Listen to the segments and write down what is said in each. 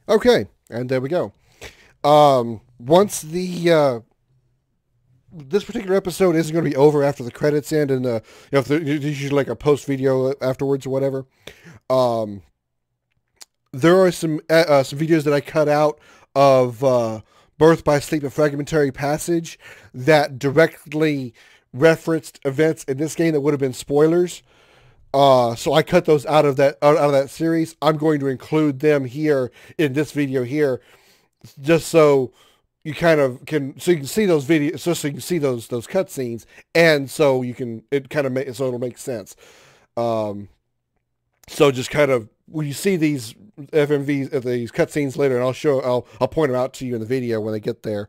Okay, and there we go. Once the this particular episode isn't going to be over after the credits end, and if there's usually like a post video afterwards or whatever. Um, there are some videos that I cut out of Birth by Sleep and Fragmentary Passage that directly referenced events in this game that would have been spoilers. So I cut those out of that series. I'm going to include them here in this video here, just so you kind of you can see those videos, so you can see those cutscenes, and so you can it kind of so it'll make sense. Um, so just kind of when you see these FMVs, these cutscenes later, and I'll point them out to you in the video when they get there.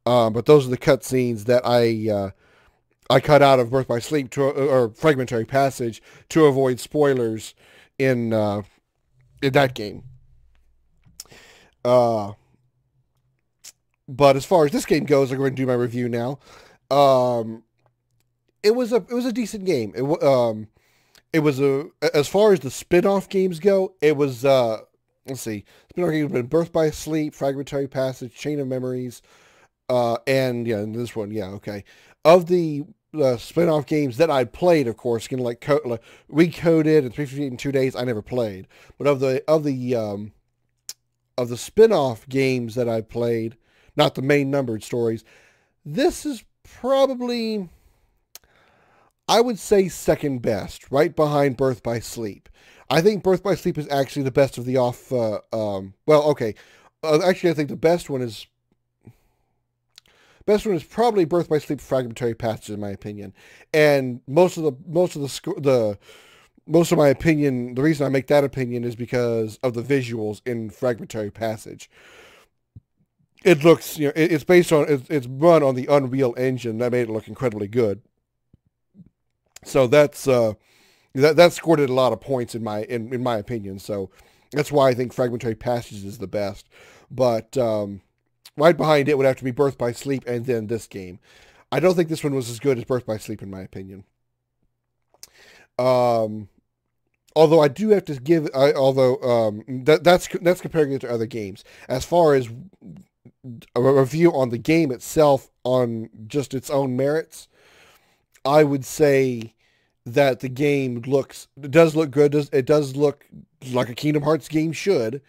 But those are the cutscenes that I cut out of Birth by Sleep or Fragmentary Passage to avoid spoilers in in that game. Uh, but as far as this game goes, I'm going to do my review now. Um, it was a decent game. It was a as far as the spin-off games go, it was let's see. Spin-off games have been Birth by Sleep, Fragmentary Passage, Chain of Memories, and yeah, and this one, yeah, okay. Of the spin-off games that I played, of course, like Recoded and 358 in 2 days, I never played. But of the spin-off games that I played, not the main numbered stories, this is probably, I would say, second best, right behind Birth by Sleep. I think Birth by Sleep is actually the best of the off. Well, okay. Actually, I think the best one is probably Birth by Sleep Fragmentary Passage, in my opinion. And most of my opinion, the reason I make that opinion is because of the visuals in Fragmentary Passage. It looks, it's based on, it's run on the Unreal Engine that made it look incredibly good. So that scored it a lot of points in my opinion. So that's why I think Fragmentary Passage is the best. But right behind it would have to be Birth by Sleep and then this game. I don't think this one was as good as Birth by Sleep in my opinion. Um, although I do have to give, although that's comparing it to other games. As far as a review on the game itself, on just its own merits, I would say that the game does look good. It does look like a Kingdom Hearts game should.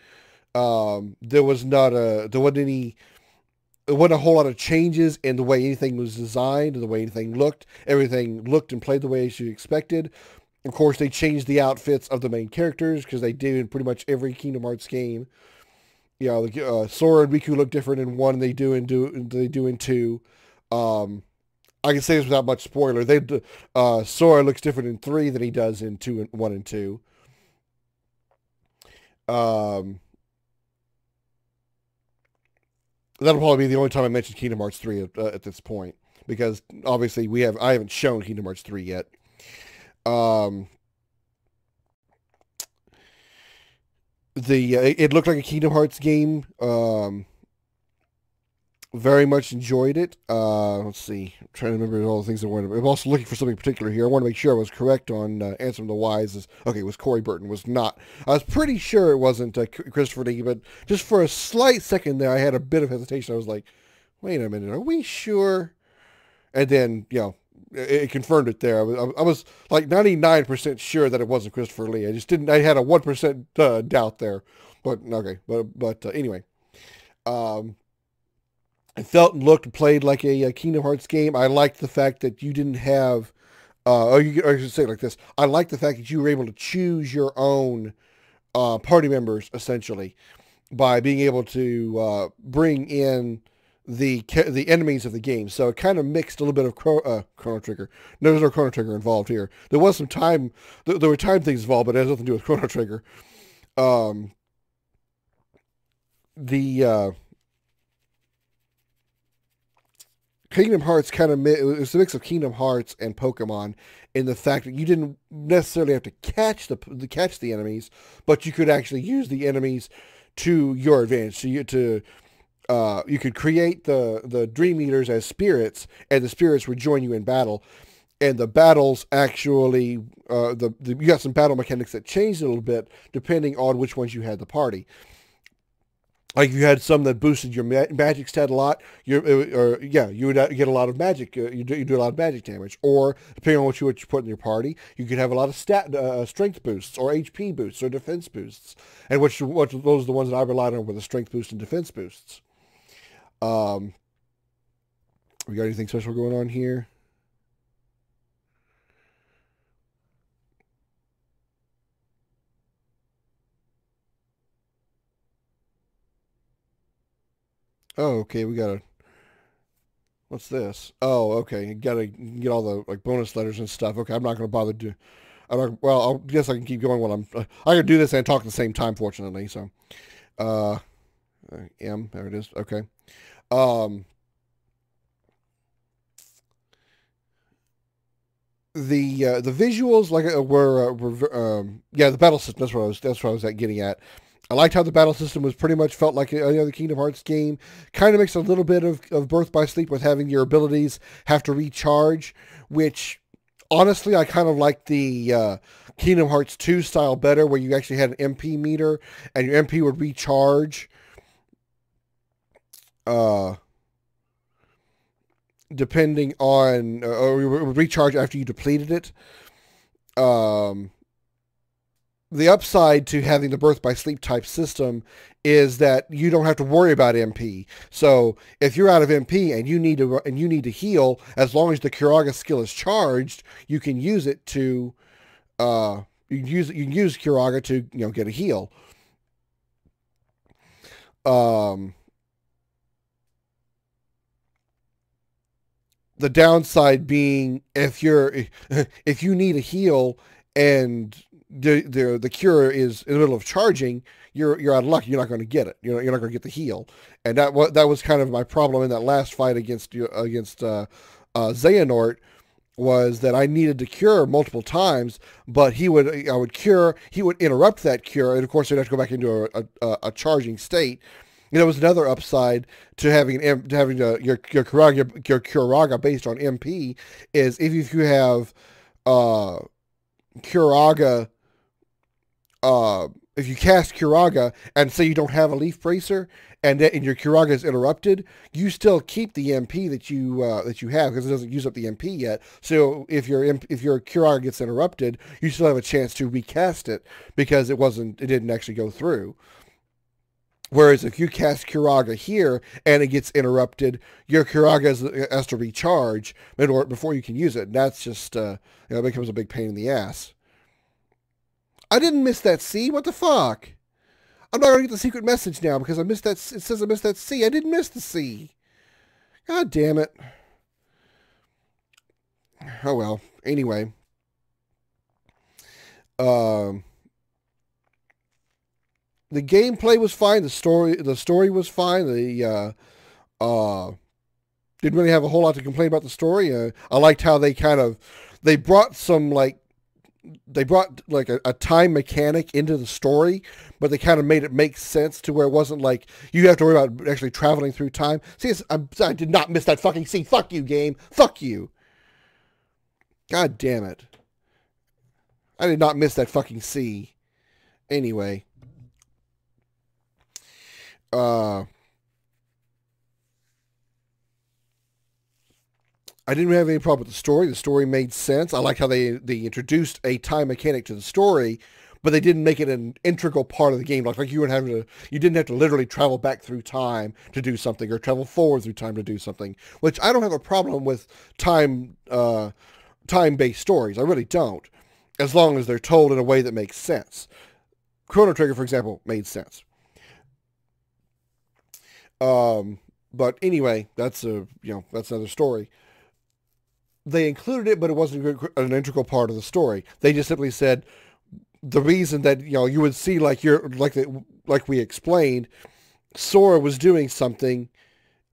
There wasn't any. There wasn't a whole lot of changes in the way anything was designed, the way anything looked. Everything looked and played the way you expected. Of course, they changed the outfits of the main characters because they do in pretty much every Kingdom Hearts game. Sora and Riku look different in one than they do in two. Um, I can say this without much spoiler. Sora looks different in three than he does in two and one and two. Um, that'll probably be the only time I mention Kingdom Hearts 3 at this point, because obviously I haven't shown Kingdom Hearts 3 yet. Um, it looked like a Kingdom Hearts game. Very much enjoyed it. Let's see. I'm trying to remember all the things I wanted. I'm also looking for something particular here. I want to make sure I was correct on Answer the Wise. Okay, it was Corey Burton. Was not. I was pretty sure it wasn't Christopher Lee, but just for a slight second there, I had a bit of hesitation. I was like, wait a minute, are we sure? And then, it confirmed it there. I was like 99% sure that it wasn't Christopher Lee. I just didn't. I had a 1% doubt there. But okay. But anyway. Um, it felt and looked and played like a Kingdom Hearts game. I liked the fact that you didn't have, or I should say it like this. I liked the fact that you were able to choose your own party members, essentially, by being able to bring in the enemies of the game. So it kind of mixed a little bit of Chrono Trigger. No, there's no Chrono Trigger involved here. There was some time, there were time things involved, but it has nothing to do with Chrono Trigger. Um, the Kingdom Hearts it was a mix of Kingdom Hearts and Pokemon in the fact that you didn't necessarily have to catch the enemies, but you could actually use the enemies to your advantage. So you could create the Dream Eaters as spirits, and the spirits would join you in battle. And the battles actually, you got some battle mechanics that changed a little bit depending on which ones you had the party. Like if you had some that boosted your magic stat a lot, you would get a lot of magic. You do a lot of magic damage, or depending on what you put in your party, you could have a lot of strength boosts, or HP boosts, or defense boosts. And what those are the ones that I relied on were the strength boosts and defense boosts. We got anything special going on here? Oh, okay. We got a. What's this? Oh, okay. You gotta get all the like bonus letters and stuff. Okay, I'm not gonna bother to. I don't. Well, I guess I can keep going while I'm. I can do this and talk at the same time, fortunately. So, uh, M. There it is. Okay. Um, the visuals like were the battle system. That's what I was getting at. I liked how the battle system was pretty much felt like any other Kingdom Hearts game. Kind of makes a little bit of Birth by Sleep with having your abilities have to recharge, which honestly I kind of like the Kingdom Hearts 2 style better, where you actually had an MP meter and your MP would recharge. Uh, Depending on or recharge after you depleted it. Um, the upside to having the Birth by Sleep type system is that you don't have to worry about MP. So if you're out of MP and you need to heal, as long as the Kiraga skill is charged, you can use it to you can use Kiraga to get a heal. Um, the downside being if you need a heal and the cure is in the middle of charging, you're out of luck. You're not going to get it. You're not going to get the heal, and that was kind of my problem in that last fight against Xehanort, was that I needed to cure multiple times, but I would cure, he would interrupt that cure, and of course I'd have to go back into a charging state. There was another upside to having your Kiraga based on MP is if you have Kiraga, if you cast Kiraga and say you don't have a Leaf Bracer and your Kiraga is interrupted, you still keep the MP that you have because it doesn't use up the MP yet. So if your Kiraga gets interrupted, you still have a chance to recast it because it didn't actually go through. Whereas if you cast Kiraga here and it gets interrupted, your Kiraga has to recharge before you can use it. And that's just, it becomes a big pain in the ass. I didn't miss that C. What the fuck? I'm not going to get the secret message now because I missed that. It says I missed that C. I didn't miss the C. God damn it. Oh well. Anyway. The gameplay was fine. The story was fine. Didn't really have a whole lot to complain about the story. I liked how they brought a time mechanic into the story, but they kind of made it make sense to where it wasn't like you have to worry about actually traveling through time. See, I did not miss that fucking scene. Fuck you, game. Fuck you. God damn it. I did not miss that fucking C. Anyway. I didn't have any problem with the story. The story made sense. I like how they introduced a time mechanic to the story, but they didn't make it an integral part of the game. Like you didn't have to literally travel back through time to do something or travel forward through time to do something, which I don't have a problem with time-based stories. I really don't, as long as they're told in a way that makes sense. Chrono Trigger, for example, made sense. But anyway, that's another story. They included it, but it wasn't an integral part of the story. They just simply said the reason that you would see like we explained, Sora was doing something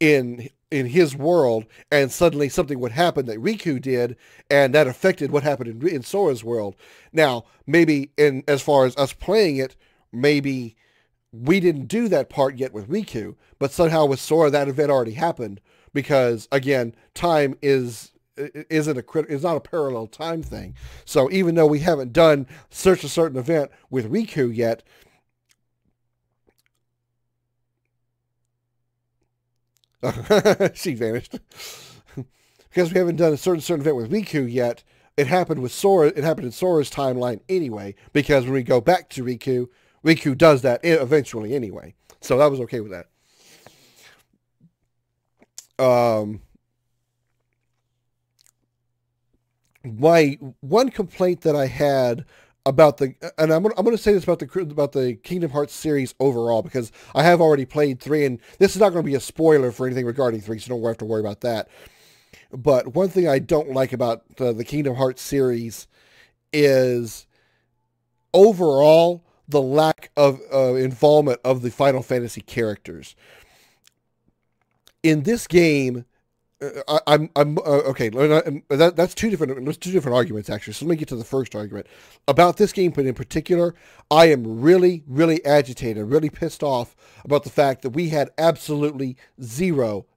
in his world, and suddenly something would happen that Riku did, and that affected what happened in Sora's world. Now, maybe as far as us playing it, maybe we didn't do that part yet with Riku, but somehow with Sora that event already happened because again, time is not a parallel time thing. So even though we haven't done such a certain event with Riku yet, She vanished. Because we haven't done a certain event with Riku yet, it happened with Sora. It happened in Sora's timeline anyway. Because when we go back to Riku, Riku does that eventually anyway. So I was okay with that. My one complaint that I had about and I'm gonna say this about the Kingdom Hearts series overall, because I have already played 3, and this is not going to be a spoiler for anything regarding 3, so don't have to worry about that. But one thing I don't like about the Kingdom Hearts series is overall the lack of involvement of the Final Fantasy characters. In this game, I'm okay. That's two different arguments actually. So let me get to the first argument about this game, but in particular, I am really, really agitated, really pissed off about the fact that we had absolutely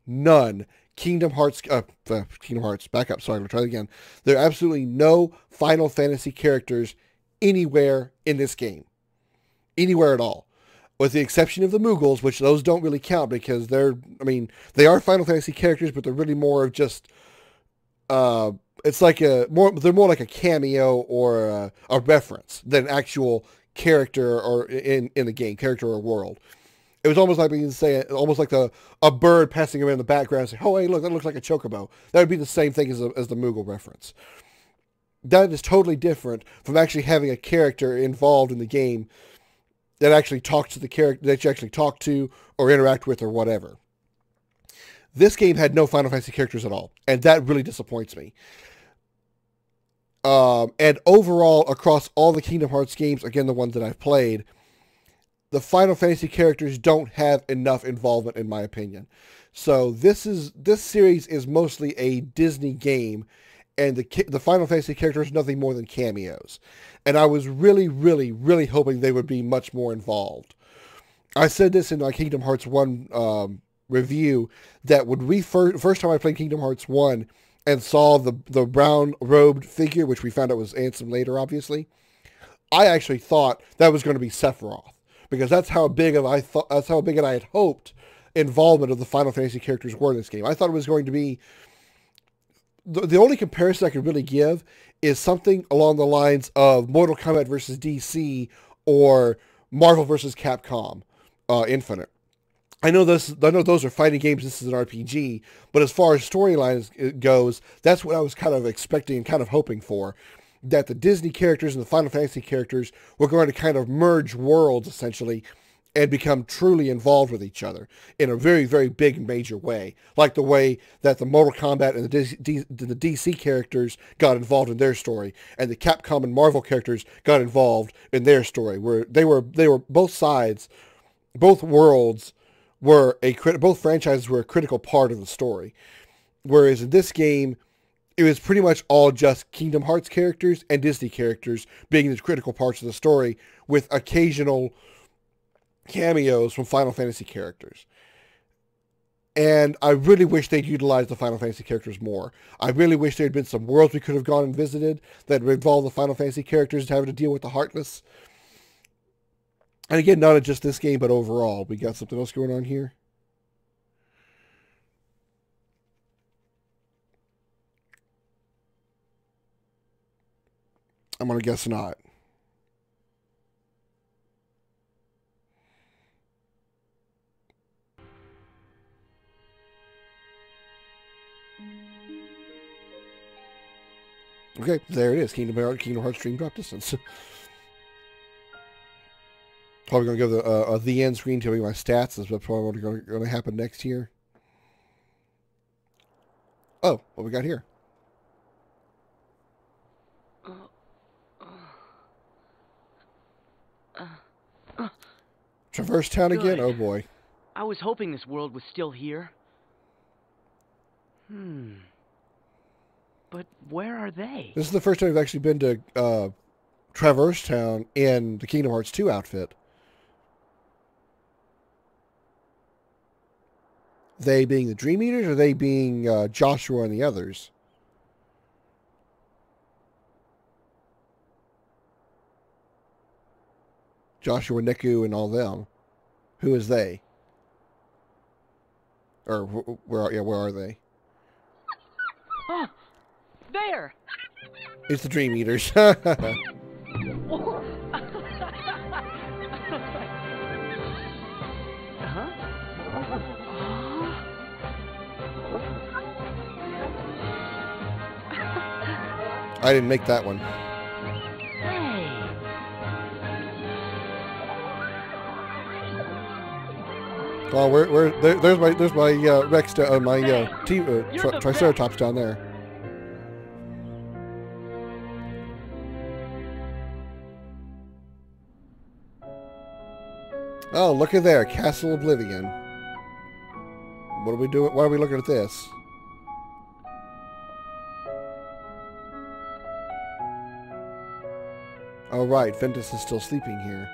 none Kingdom Hearts. Kingdom Hearts. Back up. Sorry, I'm gonna try that again. There are absolutely no Final Fantasy characters anywhere in this game, anywhere at all, with the exception of the Moogles, which those don't really count because they are Final Fantasy characters, but they're really more of just, it's like they're more like a cameo or a reference than actual character or in the game, character or world. It was almost like being almost like a bird passing around in the background, saying, "Oh, hey, look, that looks like a chocobo." That would be the same thing as the Moogle reference. That is totally different from actually having a character involved in the game that actually talks to the character that you actually talk to or interact with or whatever. This game had no Final Fantasy characters at all, and that really disappoints me. And overall, across all the Kingdom Hearts games, again, the ones that I've played, the Final Fantasy characters don't have enough involvement, in my opinion. So this series is mostly a Disney game, and the Final Fantasy characters are nothing more than cameos. And I was really, really, really hoping they would be much more involved. I said this in my Kingdom Hearts 1 review, that when first time I played Kingdom Hearts 1 and saw the brown-robed figure, which we found out was Ansem later, obviously, I actually thought that was going to be Sephiroth, because that's how big I had hoped involvement of the Final Fantasy characters were in this game. I thought it was going to be the only comparison I could really give is something along the lines of Mortal Kombat versus DC or Marvel versus Capcom Infinite. I know those are fighting games. This is an RPG, but as far as storyline goes, that's what I was kind of expecting and kind of hoping for. That the Disney characters and the Final Fantasy characters were going to kind of merge worlds, essentially, and become truly involved with each other in a very, very big and major way. Like the way that the Mortal Kombat and the DC characters got involved in their story, and the Capcom and Marvel characters got involved in their story, where they were both sides, both worlds both franchises were a critical part of the story. Whereas in this game, it was pretty much all just Kingdom Hearts characters and Disney characters being the critical parts of the story, with occasional cameos from Final Fantasy characters. And I really wish they'd utilized the Final Fantasy characters more. I really wish there had been some worlds we could have gone and visited that involved the Final Fantasy characters having to deal with the Heartless. And again, not in just this game, but overall. We got something else going on here? I'm going to guess not. Okay, there it is. Kingdom Hearts Dream Drop Distance. Probably going to go the end screen telling me my stats. Is probably going to happen next here. Oh, what we got here? Traverse Town again? Oh boy. I was hoping this world was still here. But where are they? This is the first time I've actually been to Traverse Town in the Kingdom Hearts 2 outfit. They being the Dream Eaters, or they being Joshua and the others? Joshua, Neku, and all them. Who is they? Or where are they? Oh, there! It's the Dream Eaters. I didn't make that one. Oh, there's my Rex, Triceratops down there. Oh, look at there, Castle Oblivion. What are we doing? Why are we looking at this? Oh, right, Ventus is still sleeping here.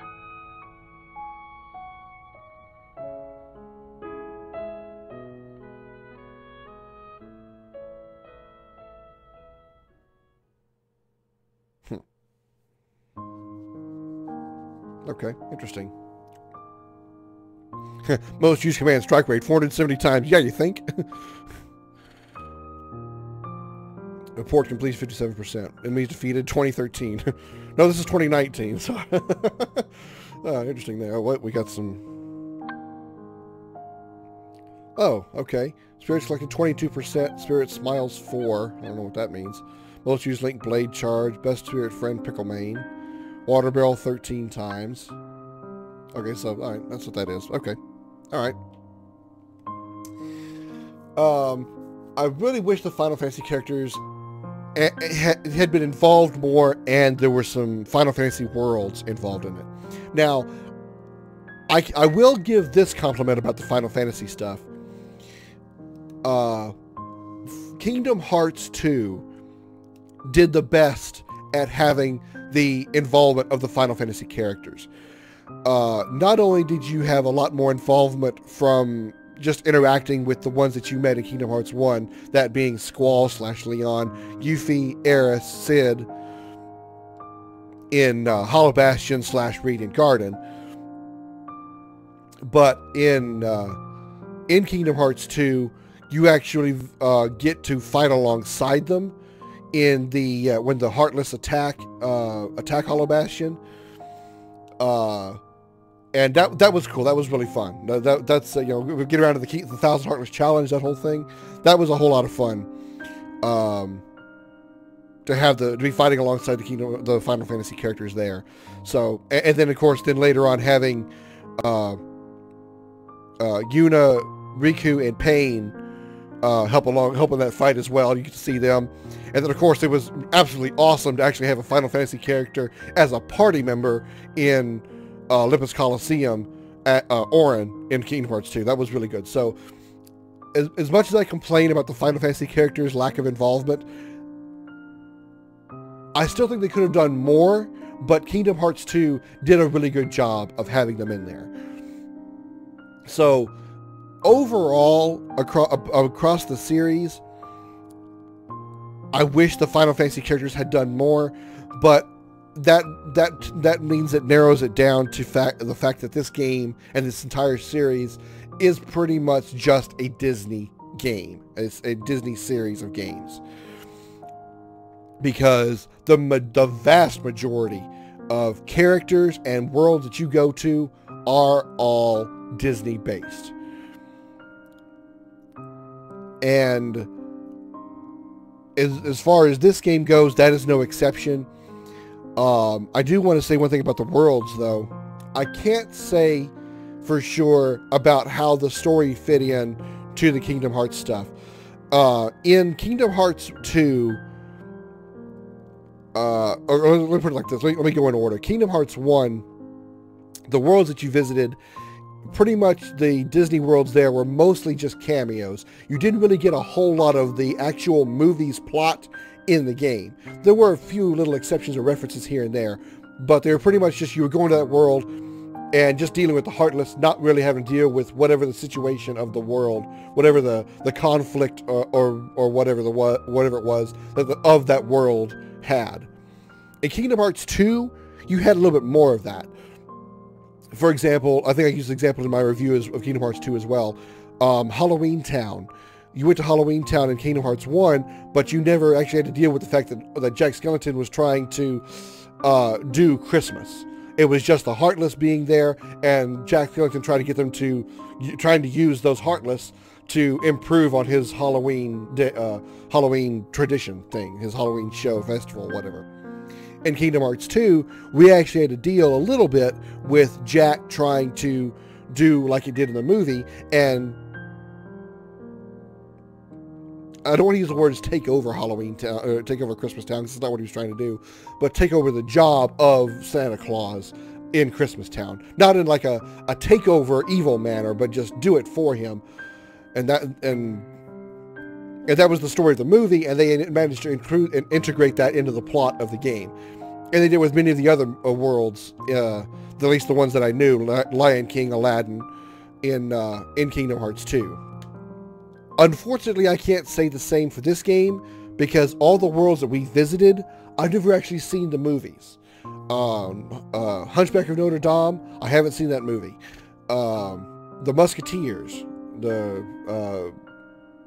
Okay, interesting. Most used command strike rate 470 times. Yeah, you think? Report complete 57%. Enemies defeated 2013. No, this is 2019. So interesting there. Oh, what we got some. Oh, okay. Spirits collected 22%. Spirit smiles 4. I don't know what that means. Most used link blade charge. Best spirit friend pickle main. Water barrel 13 times. Okay, so alright, that's what that is. Okay. Alright. I really wish the Final Fantasy characters had been involved more and there were some Final Fantasy worlds involved in it. Now, I will give this compliment about the Final Fantasy stuff. Kingdom Hearts 2 did the best at having the involvement of the Final Fantasy characters. Not only did you have a lot more involvement from just interacting with the ones that you met in Kingdom Hearts 1, that being Squall / Leon, Yuffie, Aeris, Cid, in Hollow Bastion / Radiant Garden, but in Kingdom Hearts 2, you actually get to fight alongside them in the when the Heartless attack Hollow Bastion, and that was cool. That was really fun. That's we get around to the 1,000 Heartless challenge. That whole thing, that was a whole lot of fun. To be fighting alongside the Final Fantasy characters there. So, and then of course, later on having Yuna, Riku, and Pain help in that fight as well. You get to see them. And then of course it was absolutely awesome to actually have a Final Fantasy character as a party member in Olympus Coliseum at Auron in Kingdom Hearts 2. That was really good. So as much as I complain about the Final Fantasy characters' lack of involvement, I still think they could have done more, but Kingdom Hearts 2 did a really good job of having them in there. So overall, across the series, I wish the Final Fantasy characters had done more, but that means it narrows it down to the fact that this game and this entire series is pretty much just a Disney game. It's a Disney series of games, because the vast majority of characters and worlds that you go to are all Disney based. And as far as this game goes, that is no exception. I do want to say one thing about the worlds, though. I can't say for sure about how the story fit in to the Kingdom Hearts stuff. In Kingdom Hearts 2, or let me put it like this. Let me go in order. Kingdom Hearts 1, the worlds that you visited, pretty much the Disney worlds there were mostly just cameos. You didn't really get a whole lot of the actual movie's plot in the game. There were a few little exceptions or references here and there, but they were pretty much just you were going to that world and just dealing with the Heartless, not really having to deal with whatever the situation of the world, whatever the conflict or whatever it was of that world had. In Kingdom Hearts 2, you had a little bit more of that. For example, I think I used the example in my review of Kingdom Hearts 2 as well. Halloween Town. You went to Halloween Town in Kingdom Hearts 1, but you never actually had to deal with the fact that Jack Skellington was trying to do Christmas. It was just the Heartless being there, and Jack Skellington trying to use those Heartless to improve on his Halloween tradition thing, his Halloween show, festival, whatever. In Kingdom Hearts 2, we actually had to deal a little bit with Jack trying to do like he did in the movie, and I don't want to use the words take over Halloween Town, or take over Christmas Town, because that's not what he was trying to do, but take over the job of Santa Claus in Christmas Town. Not in like a takeover evil manner, but just do it for him. And that was the story of the movie, and they managed to include and integrate that into the plot of the game. And they did with many of the other worlds, at least the ones that I knew, Lion King, Aladdin, in Kingdom Hearts 2. Unfortunately, I can't say the same for this game, because all the worlds that we visited, I've never actually seen the movies. Hunchback of Notre Dame, I haven't seen that movie. The Musketeers,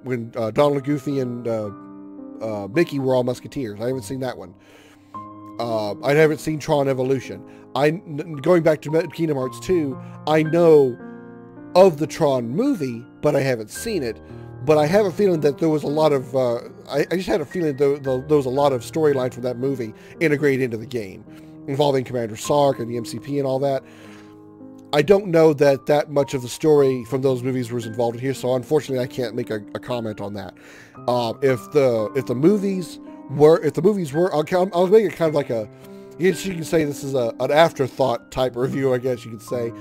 when Donald, Goofy, and Mickey were all Musketeers, I haven't seen that one. I haven't seen Tron Evolution. Going back to Kingdom Hearts 2, I know of the Tron movie, but I haven't seen it. But I have a feeling that there was a lot of, I just had a feeling there was a lot of storyline from that movie integrated into the game, involving Commander Sark and the MCP and all that. I don't know that much of the story from those movies was involved in here, so unfortunately I can't make a comment on that. If the movies were, I'll make it kind of like I guess you can say this is an afterthought type review, I guess you could say.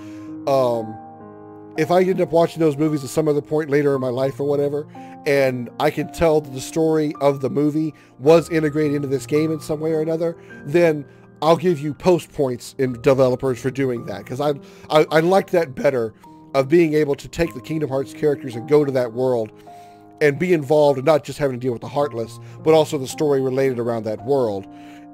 If I end up watching those movies at some other point later in my life or whatever, and I can tell that the story of the movie was integrated into this game in some way or another, then I'll give you post points in developers for doing that, because I like that better, of being able to take the Kingdom Hearts characters and go to that world and be involved, and not just having to deal with the Heartless, but also the story related around that world,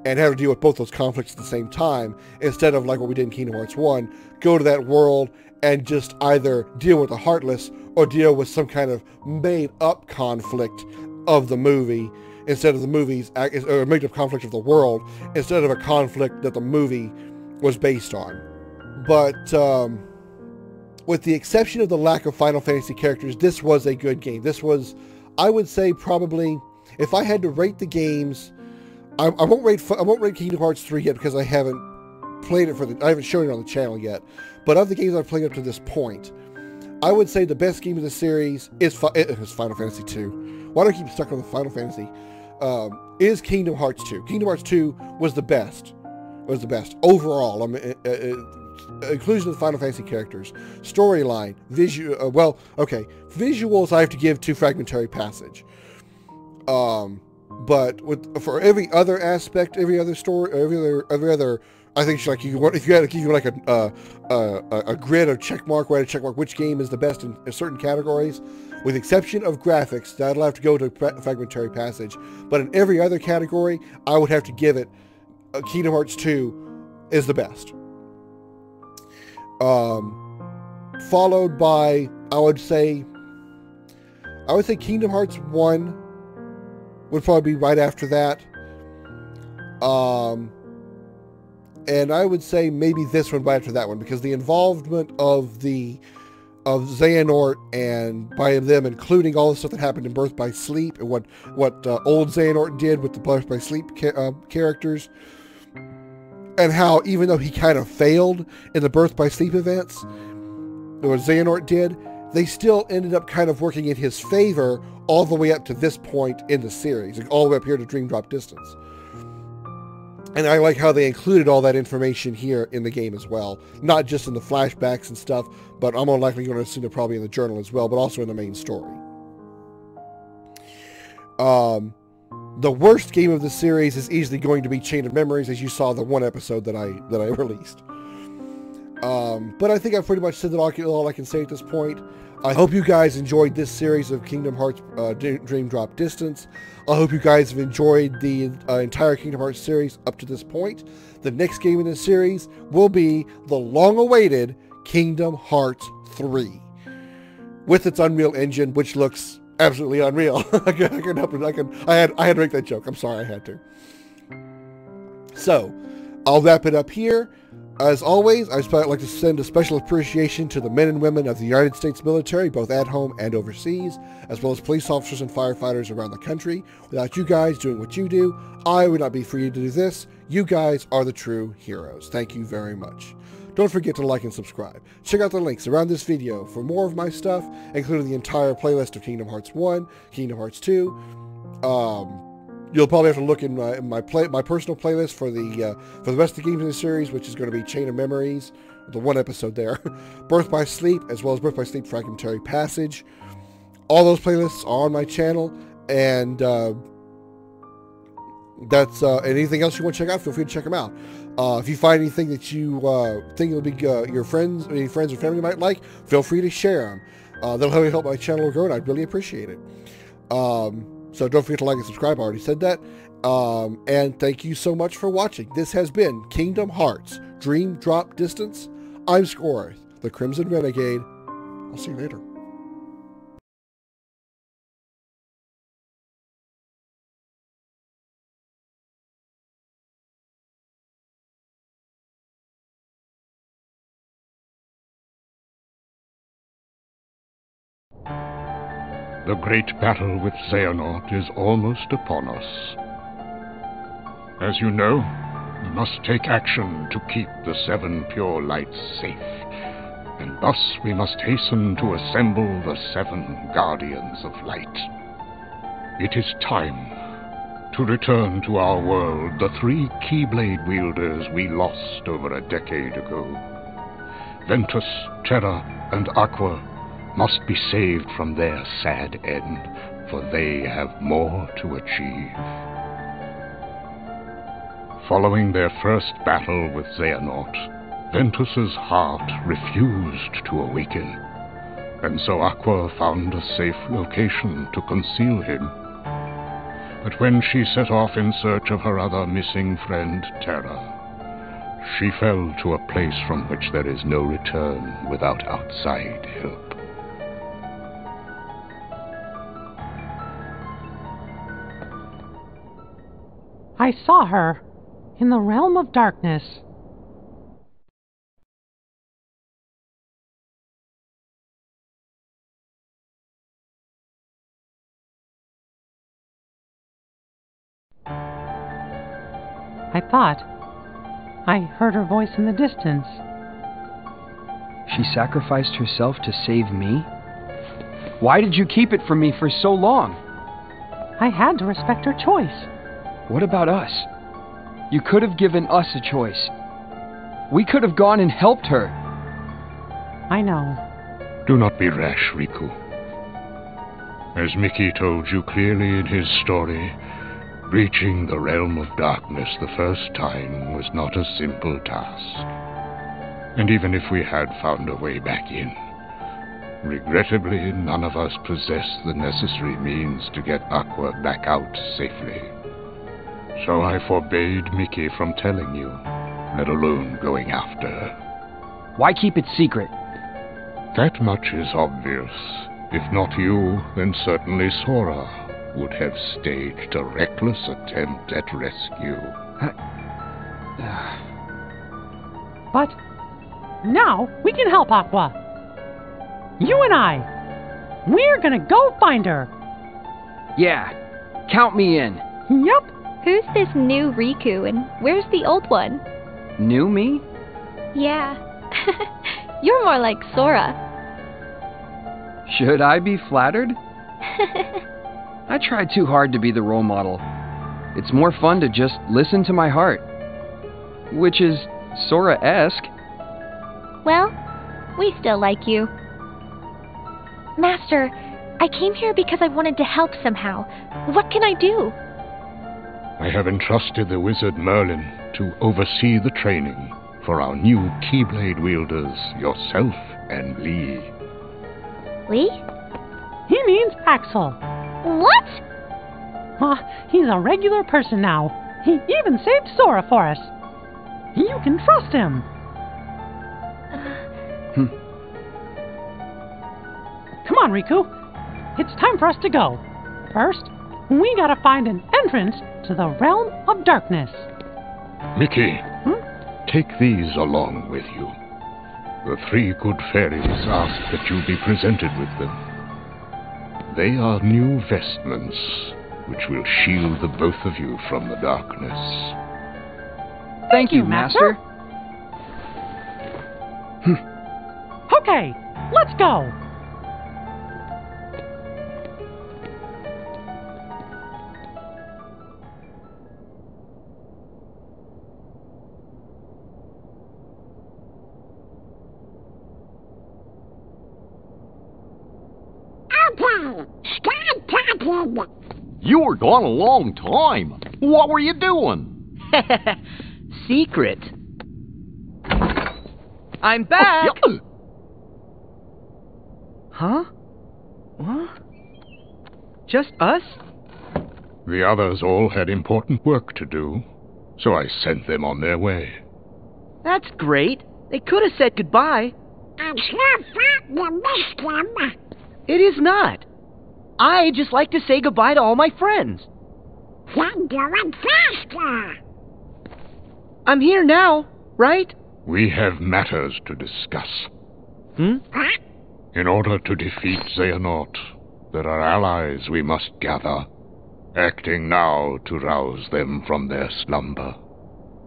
and have to deal with both those conflicts at the same time, instead of like what we did in Kingdom Hearts 1, go to that world and just either deal with the Heartless or deal with some kind of made-up conflict of the movie, instead of the movie's, or made-up conflict of the world, instead of a conflict that the movie was based on. But with the exception of the lack of Final Fantasy characters, this was a good game. This was, I would say, probably, if I had to rate the games, I won't rate Kingdom Hearts 3 yet, because I haven't played it I haven't shown it on the channel yet. But of the games I've played up to this point, I would say the best game of the series is Final Fantasy 2. Why do I keep stuck on the Final Fantasy? Is Kingdom Hearts 2. Kingdom Hearts 2 was the best. Overall. Inclusion of the Final Fantasy characters, storyline, visuals I have to give to Fragmentary Passage. But for every other aspect, every other story, every other, I think if you had to give like a grid or check mark, where to check mark which game is the best in certain categories, with exception of graphics, that'll have to go to Fragmentary Passage. But in every other category, I would have to give it Kingdom Hearts 2 is the best. Followed by, I would say Kingdom Hearts 1 would probably be right after that. And I would say maybe this one right after that one, because the involvement of Xehanort, and by them including all the stuff that happened in Birth by Sleep, and what old Xehanort did with the Birth by Sleep characters, and how even though he kind of failed in the Birth by Sleep events, what Xehanort did, they still ended up kind of working in his favor all the way up to this point in the series, all the way up here to Dream Drop Distance. And I like how they included all that information here in the game as well. Not just in the flashbacks and stuff, but I'm more likely going to assume they're probably in the journal as well, but also in the main story. The worst game of the series is easily going to be Chain of Memories, as you saw the one episode that I released. But I think I've pretty much said all I can say at this point. I hope you guys enjoyed this series of Kingdom Hearts Dream Drop Distance. I hope you guys have enjoyed the entire Kingdom Hearts series up to this point. The next game in this series will be the long-awaited Kingdom Hearts 3. with its Unreal Engine, which looks absolutely unreal. I had to make that joke. I'm sorry, I had to. So, I'll wrap it up here. As always, I'd like to send a special appreciation to the men and women of the United States military, both at home and overseas, as well as police officers and firefighters around the country. Without you guys doing what you do, I would not be free to do this. You guys are the true heroes. Thank you very much. Don't forget to like and subscribe. Check out the links around this video for more of my stuff, including the entire playlist of Kingdom Hearts 1, Kingdom Hearts 2. You'll probably have to look in my personal playlist for the rest of the games in the series, which is going to be Chain of Memories, the one episode there, Birth by Sleep, as well as Birth by Sleep Fragmentary Passage. All those playlists are on my channel, and that's anything else you want to check out, feel free to check them out. If you find anything that you think will be your friends or family might like, feel free to share them. That'll help my channel grow, and I'd really appreciate it. So don't forget to like and subscribe. I already said that. And thank you so much for watching. This has been Kingdom Hearts Dream Drop Distance. I'm Scoryth, the Crimson Renegade. I'll see you later. The great battle with Xehanort is almost upon us. As you know, we must take action to keep the 7 pure lights safe, and thus we must hasten to assemble the 7 Guardians of Light. It is time to return to our world the 3 Keyblade wielders we lost over a decade ago. Ventus, Terra, and Aqua must be saved from their sad end, for they have more to achieve. Following their first battle with Xehanort, Ventus's heart refused to awaken, and so Aqua found a safe location to conceal him. But when she set off in search of her other missing friend, Terra, she fell to a place from which there is no return without outside help. I saw her in the realm of darkness. I thought I heard her voice in the distance. She sacrificed herself to save me? Why did you keep it from me for so long? I had to respect her choice. What about us? You could have given us a choice. We could have gone and helped her. I know. Do not be rash, Riku. As Mickey told you clearly in his story, reaching the realm of darkness the first time was not a simple task. And even if we had found a way back in, regrettably none of us possessed the necessary means to get Aqua back out safely. So I forbade Mickey from telling you, let alone going after her. Why keep it secret? That much is obvious. If not you, then certainly Sora would have staged a reckless attempt at rescue. But now we can help Aqua. You and I. We're gonna go find her. Yeah, count me in. Yep. Who's this new Riku, and where's the old one? New me? Yeah. You're more like Sora. Should I be flattered? I tried too hard to be the role model. It's more fun to just listen to my heart. Which is Sora-esque. Well, we still like you. Master, I came here because I wanted to help somehow. What can I do? I have entrusted the wizard Merlin to oversee the training for our new Keyblade wielders, yourself and Lee. Lee? He means Axel. What? He's a regular person now. He even saved Sora for us. You can trust him. Come on, Riku. It's time for us to go. First, we gotta find an entrance to the Realm of Darkness. Mickey, take these along with you. The 3 good fairies ask that you be presented with them. They are new vestments, which will shield the both of you from the darkness. Thank you, Master. Okay, let's go. You were gone a long time. What were you doing? Secret. I'm back! Huh? What? Just us? The others all had important work to do, so I sent them on their way. That's great. They could have said goodbye. I'm sure you missed them. It is not. I just like to say goodbye to all my friends. Then do it faster. I'm here now, right? We have matters to discuss. What? In order to defeat Xehanort, there are allies we must gather, acting now to rouse them from their slumber.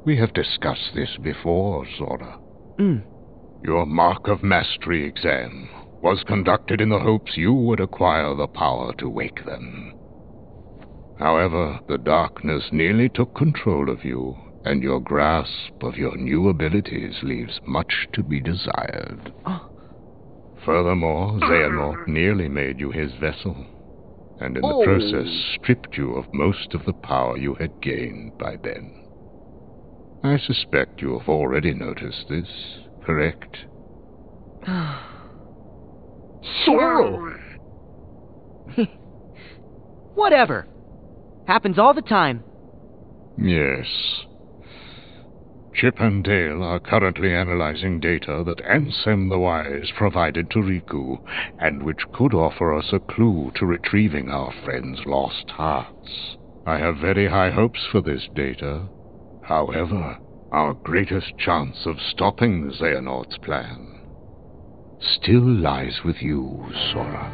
We have discussed this before, Sora. Your Mark of Mastery exam was conducted in the hopes you would acquire the power to wake them. However, the darkness nearly took control of you, and your grasp of your new abilities leaves much to be desired. Furthermore, Xehanort nearly made you his vessel, and in the process stripped you of most of the power you had gained by then. I suspect you have already noticed this, correct? Sora! Whatever. Happens all the time. Yes. Chip and Dale are currently analyzing data that Ansem the Wise provided to Riku, and which could offer us a clue to retrieving our friend's lost hearts. I have very high hopes for this data. However, our greatest chance of stopping Xehanort's plan still lies with you, Sora.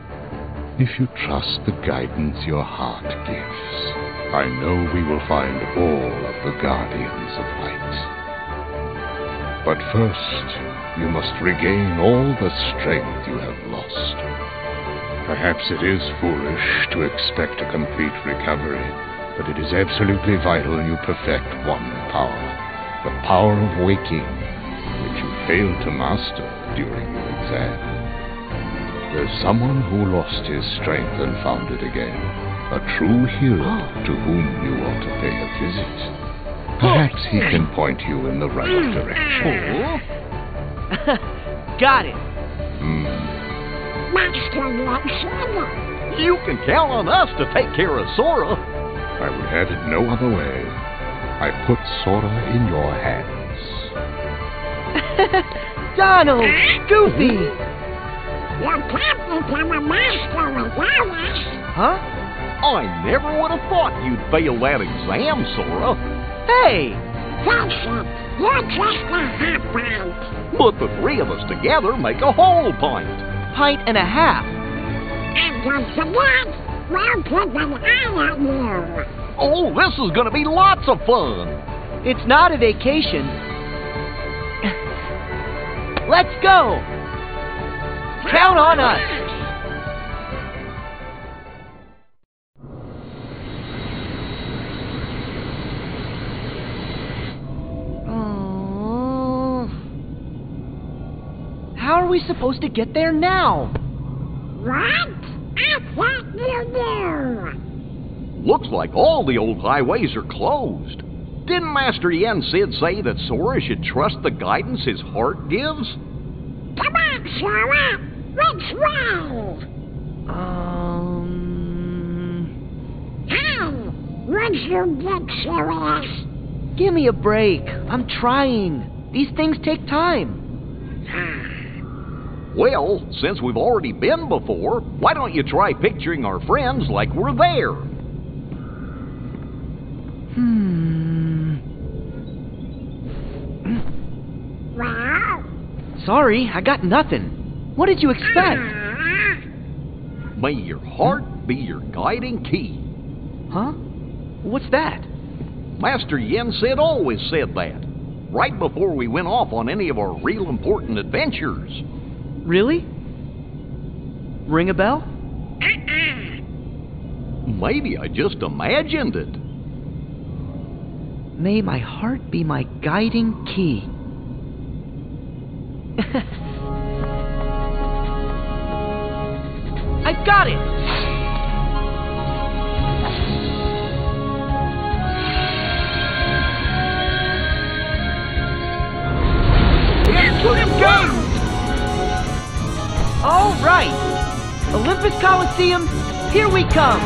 If you trust the guidance your heart gives, I know we will find all of the Guardians of Light. But first, you must regain all the strength you have lost. Perhaps it is foolish to expect a complete recovery, but it is absolutely vital you perfect one power, the power of waking, which you failed to master during your exam. There's someone who lost his strength and found it again, a true hero to whom you ought to pay a visit. Perhaps he can point you in the right direction. Got it. Master Lexington. You can count on us to take care of Sora. I would have it no other way. I put Sora in your hands. Donald! Goofy! You can't become a master without us. Huh? I never would have thought you'd fail that exam, Sora. Hey! That's it. You're just a half pint. But the 3 of us together make a whole pint. Pint and a half. And don't forget, we'll keep an eye on you. Oh, this is going to be lots of fun. It's not a vacation. Let's go! Count on us! How are we supposed to get there now? What? I thought you knew. Looks like all the old highways are closed. Didn't Master Yen Sid say that Sora should trust the guidance his heart gives? Come on, Sora. Which way? Hey, would you get serious? Give me a break. I'm trying. These things take time. Well, since we've already been before, why don't you try picturing our friends like we're there? Well? Sorry, I got nothing. What did you expect? May your heart be your guiding key. Huh? What's that? Master Yen Sid always said that, right before we went off on any of our real important adventures. Really? Ring a bell? Maybe I just imagined it. May my heart be my guiding key. I've got it! Into the game! All right! Olympus Coliseum, here we come!